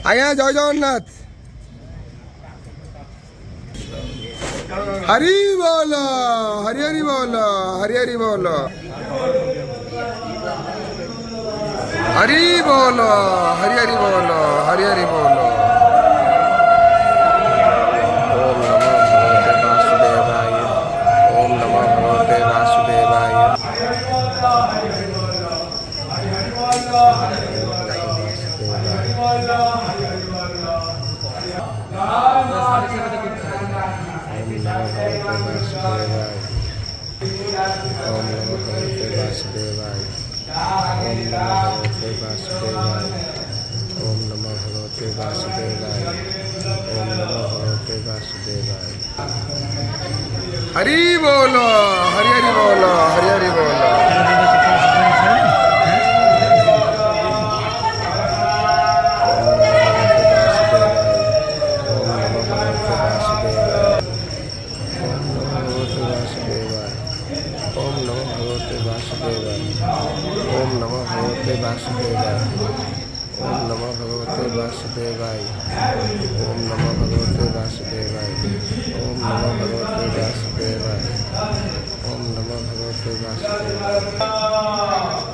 ଆଜ୍ଞା ଜୟ ଜଗନ୍ନାଥ। ହରି ବୋଲ ହରି ହରି ବୋଲ ହରି ହରି ବୋଲ ହରି ବୋଲ ହରି ହରି ବୋଲ ହରି ହରି ବୋଲ। ओम नमो भगवते वासुदेवाय। ओम नमो भगवते वासुदेवाय। ओम नमो भगवते वासुदेवाय। ओम नमो भगवते वासुदेवाय। ओम नमो भगवते वासुदेवाय। हरि बोलो हरि हरि बोलो हरि हरि बोलो। ओम नमो भगवते वासुदेवाय। ओम नमो भगवते वासुदेवाय। ओम नमो भगवते वासुदेवाय। ओम नमो भगवते वासुदेवाय। ओम नमो भगवते वासुदेवाय। ओम नमो भगवते वासुदेवाय। ओम नमो भगवते वासुदेवाय। ओम नमो भगवते वासुदेवाय।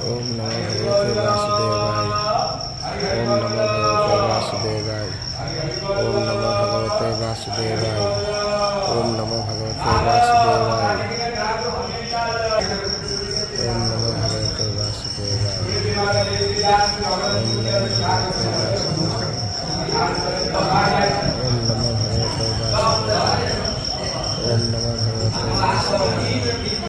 ओम नमो भगवते वासुदेवाय। ओम नमो भगवते वासुदेवाय। ओम नमो भगवते वासुदेवाय। ओम नमो भगवते वासुदेवाय। ओम नमो भगवते वासुदेवाय। ओम नमो भगवते वासुदेवाय।